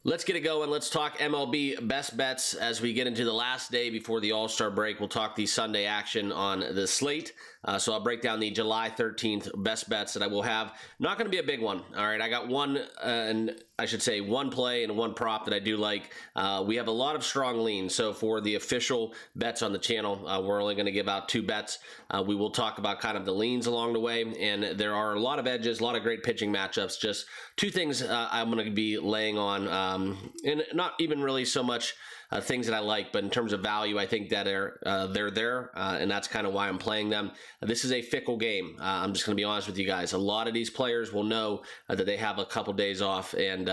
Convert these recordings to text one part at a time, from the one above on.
Let's get it going. Let's talk MLB best bets as we get into the last day before the All-Star break. We'll talk the Sunday action on the slate. So I'll break down the July 13th best bets that I will have. Not going to be a big one. All right, I got one, and I should say one play and one prop that I do like. We have a lot of strong leans. So for the official bets on the channel, we're only going to give out 2 bets. We will talk about kind of the leans along the way, and there are a lot of edges, a lot of great pitching matchups. Just 2 things I'm going to be laying on. And not even really so much things that I like, but in terms of value, I think that they're there, and that's kind of why I'm playing them. This is a fickle game. I'm just going to be honest with you guys. A lot of these players will know that they have a couple days off, and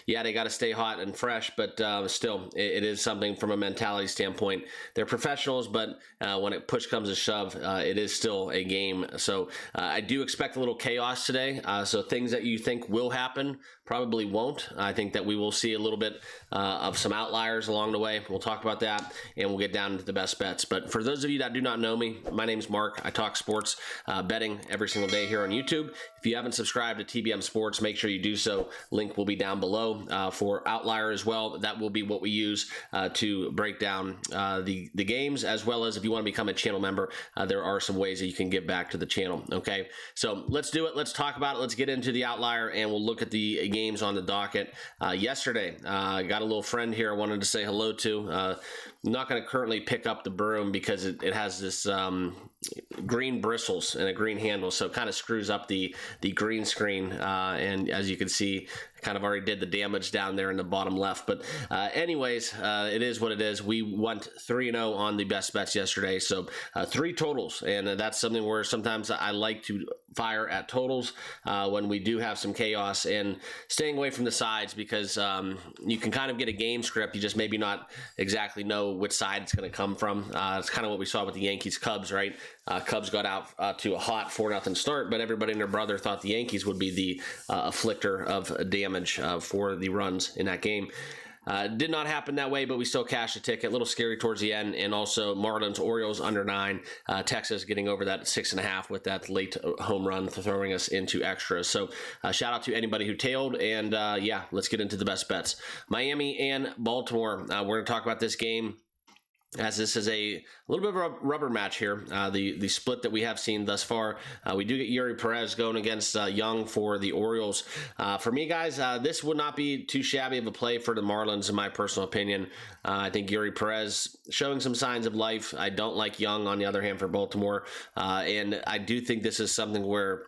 yeah, they got to stay hot and fresh, but still, it is something from a mentality standpoint. They're professionals, but when it push comes to shove, it is still a game. So I do expect a little chaos today. So things that you think will happen probably won't. I think that we will see a little bit of some outliers along the way. We'll talk about that, and we'll get down into the best bets. But for those of you that do not know me, my name's Mark. I talk sports betting every single day here on YouTube. If you haven't subscribed to TBM Sports, make sure you do so. Link will be down below for Outlier as well. That will be what we use to break down the games, as well as if you want to become a channel member, there are some ways that you can give back to the channel. Okay, so let's do it. Let's talk about it. Let's get into the Outlier, and we'll look at the games on the docket. Yesterday, I got a little friend here I wanted to say hello to. I'm not going to currently pick up the broom because it has this green bristles and a green handle, so it kind of screws up the green screen, and as you can see, kind of already did the damage down there in the bottom left. But anyways, it is what it is. We went 3-0 on the best bets yesterday, so 3 totals, and that's something where sometimes I like to fire at totals when we do have some chaos, and staying away from the sides, because you can kind of get a game script, you just maybe not exactly know which side it's going to come from. It's kind of what we saw with the Yankees Cubs, right? Cubs got out to a hot 4-0 start, but everybody and their brother thought the Yankees would be the afflictor of damage for the runs in that game. Did not happen that way, but we still cashed a ticket. A little scary towards the end, and also Marlins Orioles under 9. Texas getting over that 6.5 with that late home run, throwing us into extras. So shout out to anybody who tailed, and yeah, let's get into the best bets. Miami and Baltimore. We're going to talk about this game, as this is a little bit of a rubber match here, the split that we have seen thus far. We do get Yuri Perez going against Young for the Orioles. For me, guys, this would not be too shabby of a play for the Marlins, in my personal opinion. I think Yuri Perez showing some signs of life. I don't like Young, on the other hand, for Baltimore. And I do think this is something where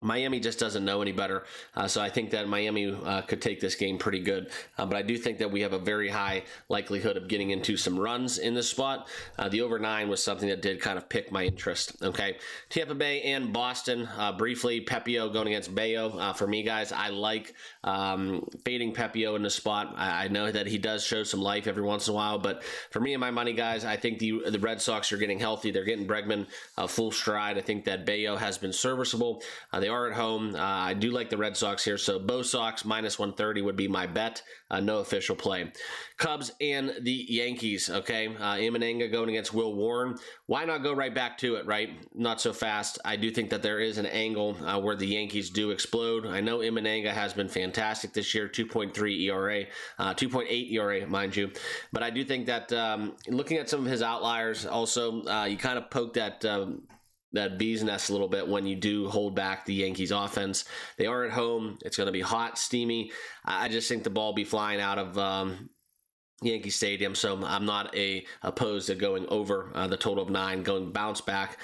Miami just doesn't know any better, so I think that Miami could take this game pretty good, but I do think that we have a very high likelihood of getting into some runs in this spot. The over 9 was something that did kind of pick my interest. Okay, Tampa Bay and Boston. Briefly, Pepio going against Bayo. For me, guys, I like fading Pepio in this spot. I know that he does show some life every once in a while, but for me and my money, guys, I think the Red Sox are getting healthy. They're getting Bregman full stride. I think that Bayo has been serviceable. They are at home. I do like the Red Sox here, so Bo Sox minus 130 would be my bet. No official play. Cubs and the Yankees. Okay, Imananga going against Will Warren. Why not go right back to it, right? Not so fast. I do think that there is an angle where the Yankees do explode. I know Imananga has been fantastic this year, 2.3 ERA, 2.8 ERA, mind you. But I do think that looking at some of his outliers, also you kind of poke that bee's nest a little bit when you do hold back the Yankees offense. They are at home. It's going to be hot, steamy. I just think the ball will be flying out of Yankee Stadium, so I'm not opposed to going over the total of 9, going bounce back,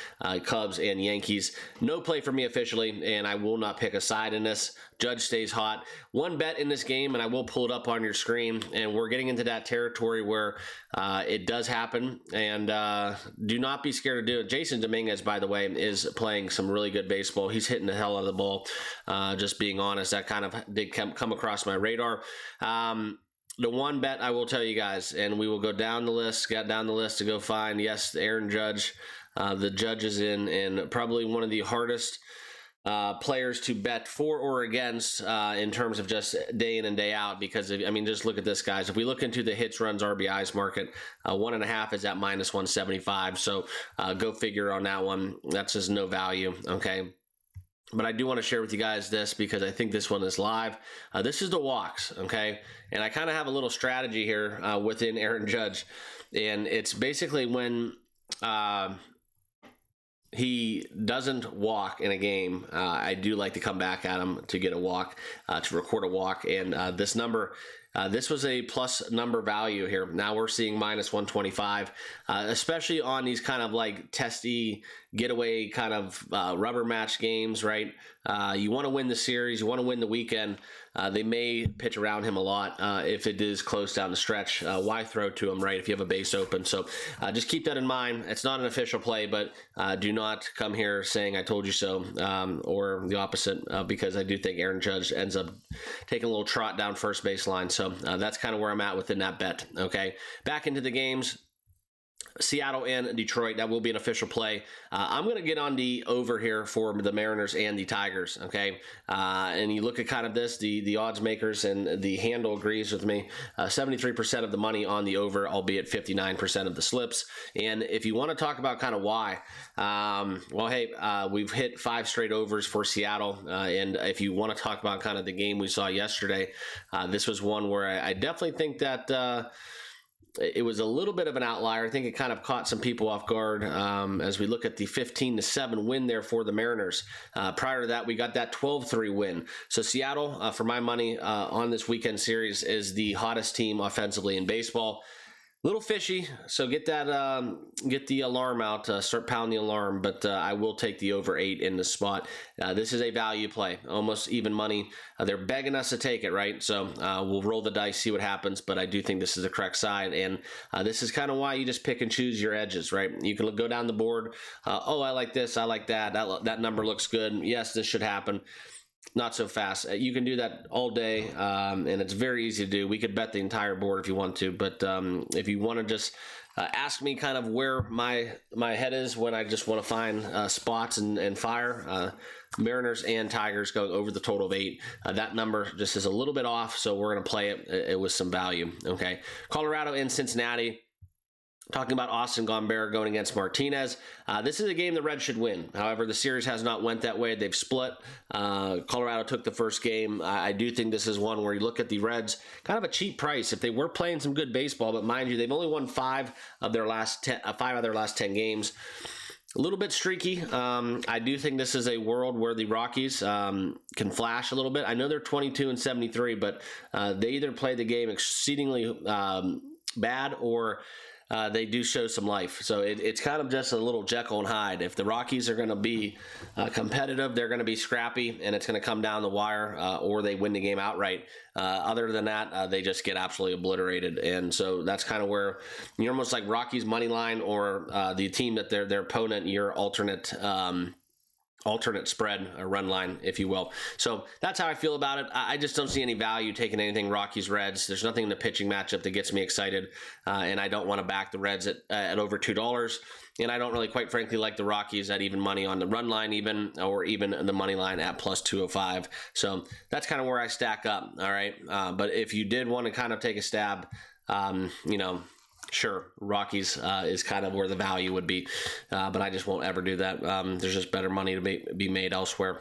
Cubs and Yankees. No play for me officially, and I will not pick a side in this. Judge stays hot. One bet in this game, and I will pull it up on your screen, and we're getting into that territory where it does happen, and do not be scared to do it. Jason Dominguez, by the way, is playing some really good baseball. He's hitting the hell out of the ball, just being honest. That kind of did come across my radar. The one bet I will tell you guys, and we will go down the list, got down the list to go find, yes, Aaron Judge. The Judge is in, and probably one of the hardest players to bet for or against in terms of just day in and day out, because I mean, just look at this, guys. If we look into the hits, runs, RBIs market, 1.5 is at minus 175. So go figure on that one. That's just no value. Okay. but I do want to share with you guys this because I think this one is live. This is the walks, okay? And I kind of have a little strategy here within Aaron Judge, and it's basically when he doesn't walk in a game, I do like to come back at him to get a walk, to record a walk, and this number, this was a plus number value here. Now we're seeing minus 125, especially on these kind of like testy getaway kind of rubber match games, right? You want to win the series, you want to win the weekend. They may pitch around him a lot if it is close down the stretch. Why throw to him, right, if you have a base open? So just keep that in mind. It's not an official play, but do not come here saying I told you so, or the opposite, because I do think Aaron Judge ends up taking a little trot down first baseline. So that's kind of where I'm at within that bet, okay? Back into the games. Seattle and Detroit, that will be an official play. I'm going to get on the over here for the Mariners and the Tigers, okay? And you look at kind of this, the odds makers, and the handle agrees with me. 73% of the money on the over, albeit 59% of the slips. And if you want to talk about kind of why, well, hey, we've hit 5 straight overs for Seattle. And if you want to talk about kind of the game we saw yesterday, this was one where I definitely think that it was a little bit of an outlier. I think it kind of caught some people off guard as we look at the 15-7 win there for the Mariners. Prior to that, we got that 12-3 win. So Seattle, for my money on this weekend series, is the hottest team offensively in baseball. Little fishy, so get that, get the alarm out, start pounding the alarm, but I will take the over 8 in the spot. This is a value play, almost even money. They're begging us to take it, right? So we'll roll the dice, see what happens, but I do think this is the correct side, and this is kind of why you just pick and choose your edges, right? You can go down the board, oh, I like this, I like that, that number looks good, yes, this should happen. Not so fast. You can do that all day, and it's very easy to do. We could bet the entire board if you want to, but if you want to just ask me kind of where my head is when I just want to find spots and fire, Mariners and Tigers going over the total of 8. That number just is a little bit off, so we're going to play it with some value. Okay, Colorado and Cincinnati. Talking about Austin Gomber going against Martinez. This is a game the Reds should win. However, the series has not went that way. They've split. Colorado took the first game. I do think this is one where you look at the Reds, kind of a cheap price. If they were playing some good baseball, but mind you, they've only won 5 of their last 10 games. A little bit streaky. I do think this is a world where the Rockies can flash a little bit. I know they're 22-73, but they either play the game exceedingly bad or they do show some life. So it's kind of just a little Jekyll and Hyde. If the Rockies are going to be competitive, they're going to be scrappy, and it's going to come down the wire, or they win the game outright. Other than that, they just get absolutely obliterated. And so that's kind of where you're almost like Rockies money line, or the team that their opponent, your alternate spread or run line, if you will. So that's how I feel about it. I just don't see any value taking anything Rockies Reds. There's nothing in the pitching matchup that gets me excited, and I don't want to back the Reds at over $2. And I don't really, quite frankly, like the Rockies at even money on the run line, or even the money line at plus 205. So that's kind of where I stack up. All right, but if you did want to kind of take a stab, sure, Rockies is kind of where the value would be, but I just won't ever do that. There's just better money to be made elsewhere.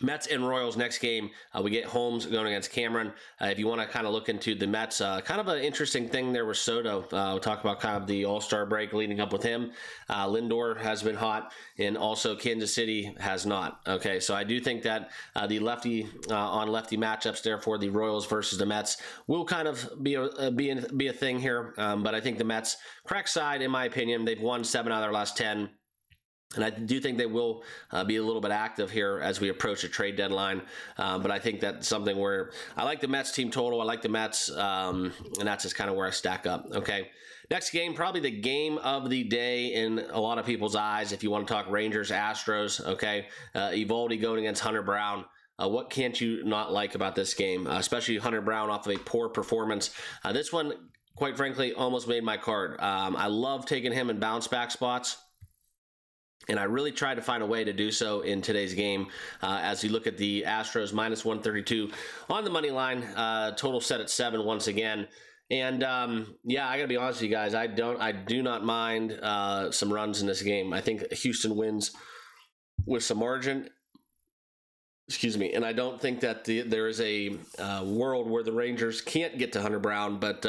Mets and Royals next game. We get Holmes going against Cameron. If you want to kind of look into the Mets, kind of an interesting thing there with Soto. We'll talk about kind of the All-Star break leading up with him. Lindor has been hot, and also Kansas City has not. Okay, so I do think that the lefty on lefty matchups there for the Royals versus the Mets will kind of be a thing here. But I think the Mets, crack side, in my opinion, they've won 7 out of their last 10. And I do think they will be a little bit active here as we approach a trade deadline. But I think that's something where I like the Mets team total. I like the Mets, and that's just kind of where I stack up. Okay. Next game, probably the game of the day in a lot of people's eyes. If you want to talk Rangers, Astros, okay. Eovaldi going against Hunter Brown. What can't you not like about this game, especially Hunter Brown off of a poor performance? This one, quite frankly, almost made my card. I love taking him in bounce back spots. And I really tried to find a way to do so in today's game. As you look at the Astros, minus 132 on the money line, total set at 7 once again. And yeah, I gotta be honest with you guys, I do not mind some runs in this game. I think Houston wins with some margin. Excuse me. And I don't think that there is a world where the Rangers can't get to Hunter Brown, but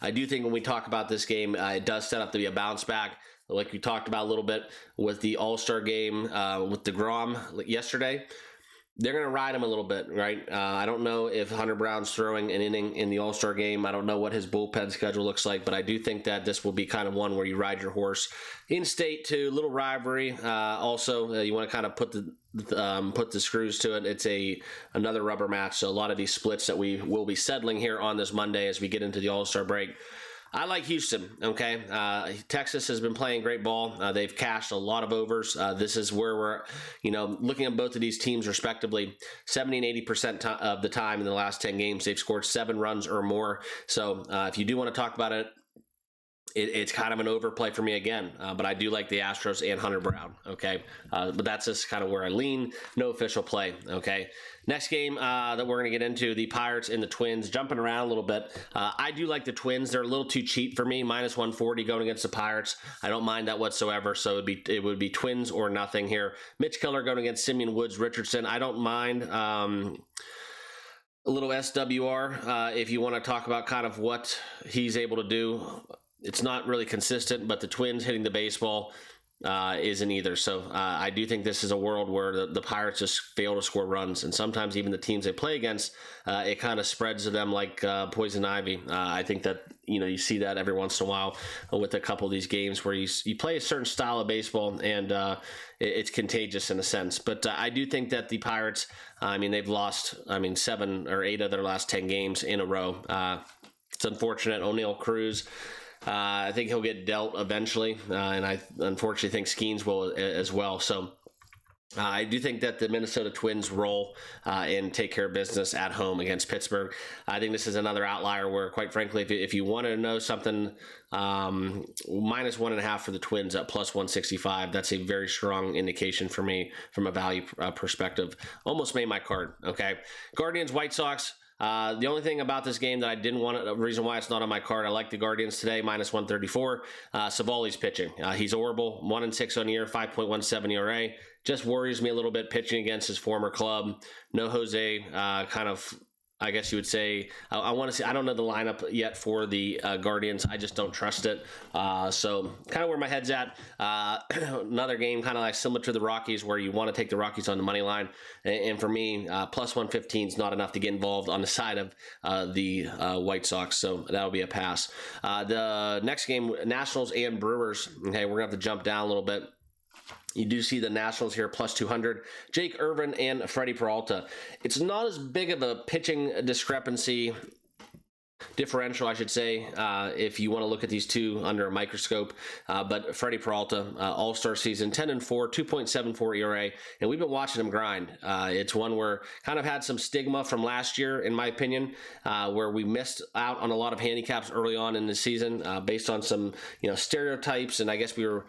I do think when we talk about this game, it does set up to be a bounce back, like we talked about a little bit with the All-Star game with DeGrom yesterday. They're going to ride him a little bit, right? I don't know if Hunter Brown's throwing an inning in the All-Star game. I don't know what his bullpen schedule looks like, but I do think that this will be kind of one where you ride your horse in state too. Little rivalry. Also, you want to kind of put the screws to it. It's another rubber match. So a lot of these splits that we will be settling here on this Monday as we get into the All-Star break. I like Houston, okay? Texas has been playing great ball. They've cashed a lot of overs. This is where we're, looking at both of these teams respectively, 70 and 80% of the time in the last 10 games, they've scored 7 runs or more. So if you do want to talk about it, it's kind of an overplay for me again, but I do like the Astros and Hunter Brown, okay? But that's just kind of where I lean. No official play, okay? Next game that we're going to get into, the Pirates and the Twins, jumping around a little bit. I do like the Twins. They're a little too cheap for me, minus 140 going against the Pirates. I don't mind that whatsoever, so it would be Twins or nothing here. Mitch Keller going against Simeon Woods Richardson. I don't mind a little SWR if you want to talk about kind of what he's able to do. It's not really consistent, but the Twins hitting the baseball isn't either. So I do think this is a world where the Pirates just fail to score runs, and sometimes even the teams they play against, it kind of spreads to them like poison ivy. I think that you see that every once in a while with a couple of these games where you play a certain style of baseball, and it's contagious in a sense. But I do think that the Pirates, they've lost 7 or 8 of their last 10 games in a row. It's unfortunate. O'Neal Cruz, I think he'll get dealt eventually, and I unfortunately think Skeens will as well. So I do think that the Minnesota Twins roll and take care of business at home against Pittsburgh. I think this is another outlier where, quite frankly, if you want to know something, minus 1.5 for the Twins at plus 165. That's a very strong indication for me from a value perspective. Almost made my card. Okay, Guardians, White Sox. The only thing about this game that I didn't want, the reason why it's not on my card, I like the Guardians today, minus 134. Savali's pitching. He's horrible, 1-6 on the year, 5.17 ERA. Just worries me a little bit pitching against his former club. No Jose, kind of, I guess you would say, I want to see, I don't know the lineup yet for the Guardians. I just don't trust it. So kind of where my head's at. Another game kind of like similar to the Rockies where you want to take the Rockies on the money line. And for me, plus 115 is not enough to get involved on the side of the White Sox. So that'll be a pass. The next game, Nationals and Brewers. Okay, we're going to have to jump down a little bit. You do see the Nationals here, plus 200. Jake Irvin and Freddie Peralta. It's not as big of a pitching discrepancy, differential, I should say, if you want to look at these two under a microscope. But Freddie Peralta, all-star season, 10-4, 2.74 ERA, and we've been watching him grind. It's one where kind of had some stigma from last year, in my opinion, where we missed out on a lot of handicaps early on in the season based on some stereotypes, and I guess we were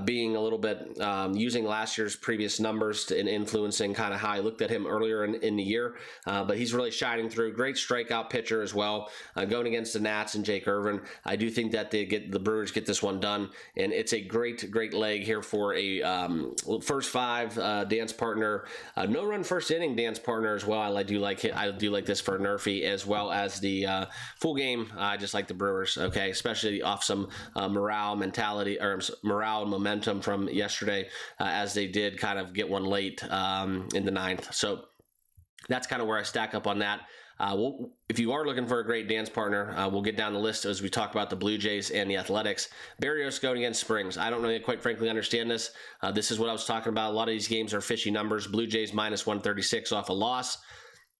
being a little bit using last year's previous numbers and influencing kind of how I looked at him earlier in the year. But he's really shining through. Great strikeout pitcher as well. Going against the Nats and Jake Irvin, I do think that the Brewers get this one done, and it's a great leg here for a first 5 dance partner, no run first inning dance partner as well. I do like this for nrfi as well as the full game. I just like the Brewers, okay, especially off some morale mentality or morale and momentum from yesterday, as they did kind of get one late in the 9th. So that's kind of where I stack up on that. If you are looking for a great dance partner, we'll get down the list as we talk about the Blue Jays and the Athletics. Berrios going against Springs. I don't really quite frankly understand this. This is what I was talking about. A lot of these games are fishy numbers. Blue Jays minus 136 off a loss.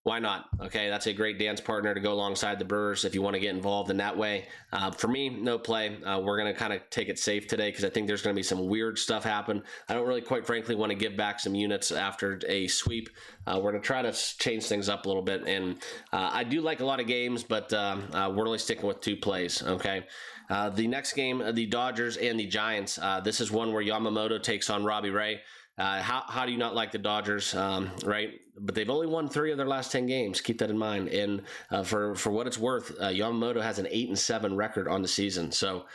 Why not? Okay, that's a great dance partner to go alongside the Brewers if you want to get involved in that way. For me, no play. We're going to kind of take it safe today because I think there's going to be some weird stuff happen. I don't really, quite frankly, want to give back some units after a sweep. We're going to try to change things up a little bit. And I do like a lot of games, but we're only sticking with 2 plays, okay? The next game, the Dodgers and the Giants. This is one where Yamamoto takes on Robbie Ray. How do you not like the Dodgers, right? But they've only won 3 of their last 10 games. Keep that in mind. And for what it's worth, Yamamoto has an 8-7 record on the season. So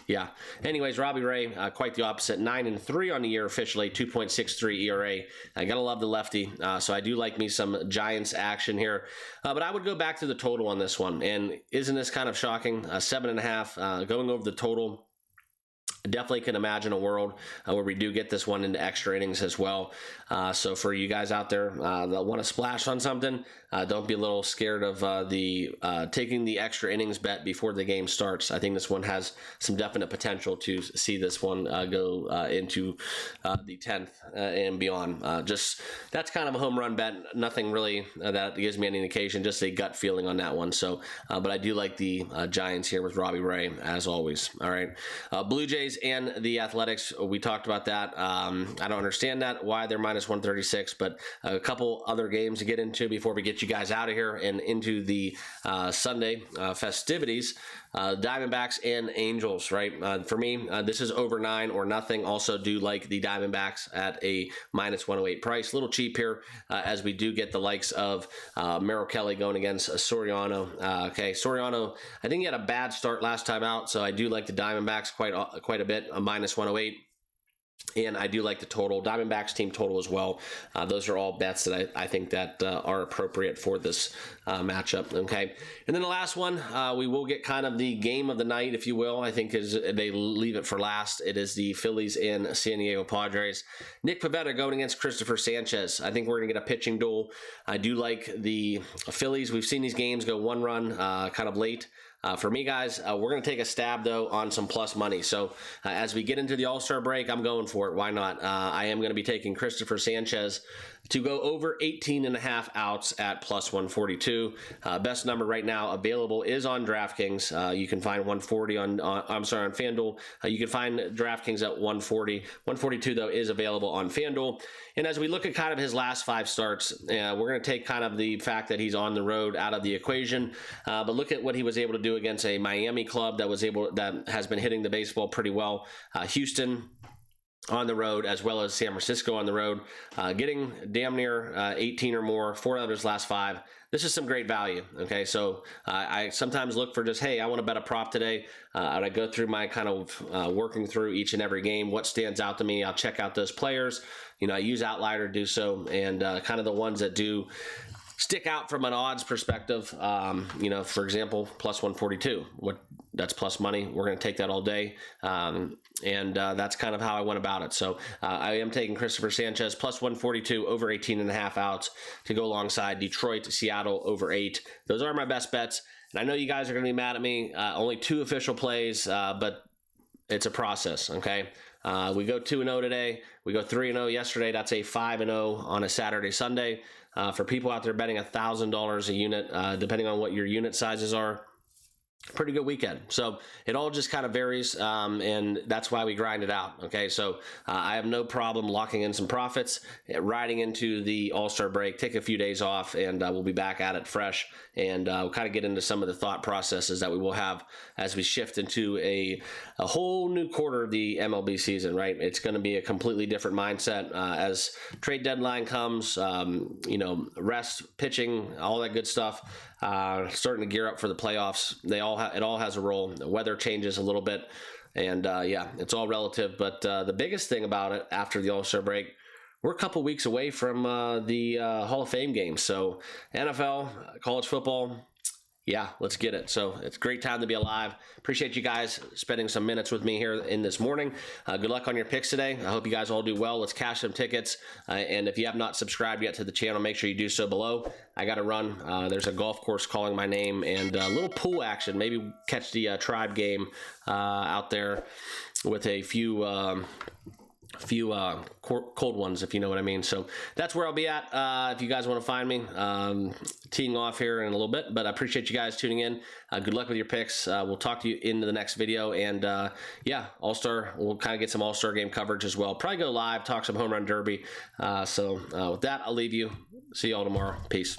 Yeah. Anyways, Robbie Ray, quite the opposite. 9-3 on the year officially, 2.63 ERA. I gotta love the lefty. So I do like me some Giants action here. But I would go back to the total on this one. And isn't this kind of shocking? 7.5, going over the total. Definitely can imagine a world where we do get this one into extra innings as well. So for you guys out there that want to splash on something, don't be a little scared of taking the extra innings bet before the game starts. I think this one has some definite potential to see this one go into the 10th and beyond. Just that's kind of a home run bet. Nothing really that gives me any indication, just a gut feeling on that one. So, but I do like the Giants here with Robbie Ray as always. All right, Blue Jays and the Athletics, we talked about that. I don't understand that, why they're minus 136, but a couple other games to get into before we get you guys out of here and into the Sunday festivities. Diamondbacks and Angels, right? For me, this is over 9 or nothing. Also do like the Diamondbacks at a minus 108 price. A little cheap here as we do get the likes of Merrill Kelly going against Soriano. Okay, Soriano, I think he had a bad start last time out, so I do like the Diamondbacks quite a bit, a minus 108. And I do like the total, Diamondbacks team total as well. Those are all bets that I think that are appropriate for this matchup. Okay, and then the last one, we will get kind of the game of the night, if you will. I think is they leave it for last. It is the Phillies and San Diego Padres. Nick Pivetta going against Christopher Sanchez. I think we're going to get a pitching duel. I do like the Phillies. We've seen these games go one run kind of late. For me, guys, we're going to take a stab, though, on some plus money. So as we get into the All-Star break, I'm going for it. Why not? I am going to be taking Christopher Sanchez to go over 18.5 outs at plus 142. Best number right now available is on DraftKings. You can find 140 on FanDuel. You can find DraftKings at 140. 142, though, is available on FanDuel. And as we look at kind of his last 5 starts, we're going to take kind of the fact that he's on the road out of the equation. But look at what he was able to do against a Miami club that has been hitting the baseball pretty well. Houston on the road, as well as San Francisco on the road, getting damn near 18 or more, 4 out of his last 5. This is some great value. Okay, so I sometimes look for just, hey, I want to bet a prop today. And I go through my kind of working through each and every game, what stands out to me. I'll check out those players. I use Outlier to do so, and kind of the ones that do stick out from an odds perspective. For example, plus 142. That's plus money. We're going to take that all day. And that's kind of how I went about it. So I am taking Christopher Sanchez plus 142 over 18.5 outs to go alongside Detroit, Seattle over 8. Those are my best bets. And I know you guys are going to be mad at me. Only 2 official plays, but it's a process. Okay. We go 2-0 today. We go 3-0 yesterday. That's a 5-0 on a Saturday, Sunday. For people out there betting $1,000 a unit, depending on what your unit sizes are, pretty good weekend. So it all just kind of varies, and that's why we grind it out. Okay, so I have no problem locking in some profits, riding into the All-Star break, take a few days off, and we'll be back at it fresh, and we'll kind of get into some of the thought processes that we will have as we shift into a whole new quarter of the MLB season, right? It's going to be a completely different mindset as trade deadline comes, rest, pitching, all that good stuff, starting to gear up for the playoffs. It all has a role. The weather changes a little bit, and it's all relative. But the biggest thing about it after the All-Star break, we're a couple weeks away from the Hall of Fame games. So NFL, college football, yeah, let's get it. So it's a great time to be alive. Appreciate you guys spending some minutes with me here in this morning. Good luck on your picks today. I hope you guys all do well. Let's cash some tickets. And if you have not subscribed yet to the channel, make sure you do so below. I got to run. There's a golf course calling my name and a little pool action. Maybe catch the tribe game out there with a few cold ones, if you know what I mean. So that's where I'll be at if you guys want to find me, teeing off here in a little bit. But I appreciate you guys tuning in. Good luck with your picks. We'll talk to you in the next video. And All-Star, we'll kind of get some All-Star game coverage as well. Probably go live, talk some home run derby. So with that, I'll leave you. See you all tomorrow. Peace.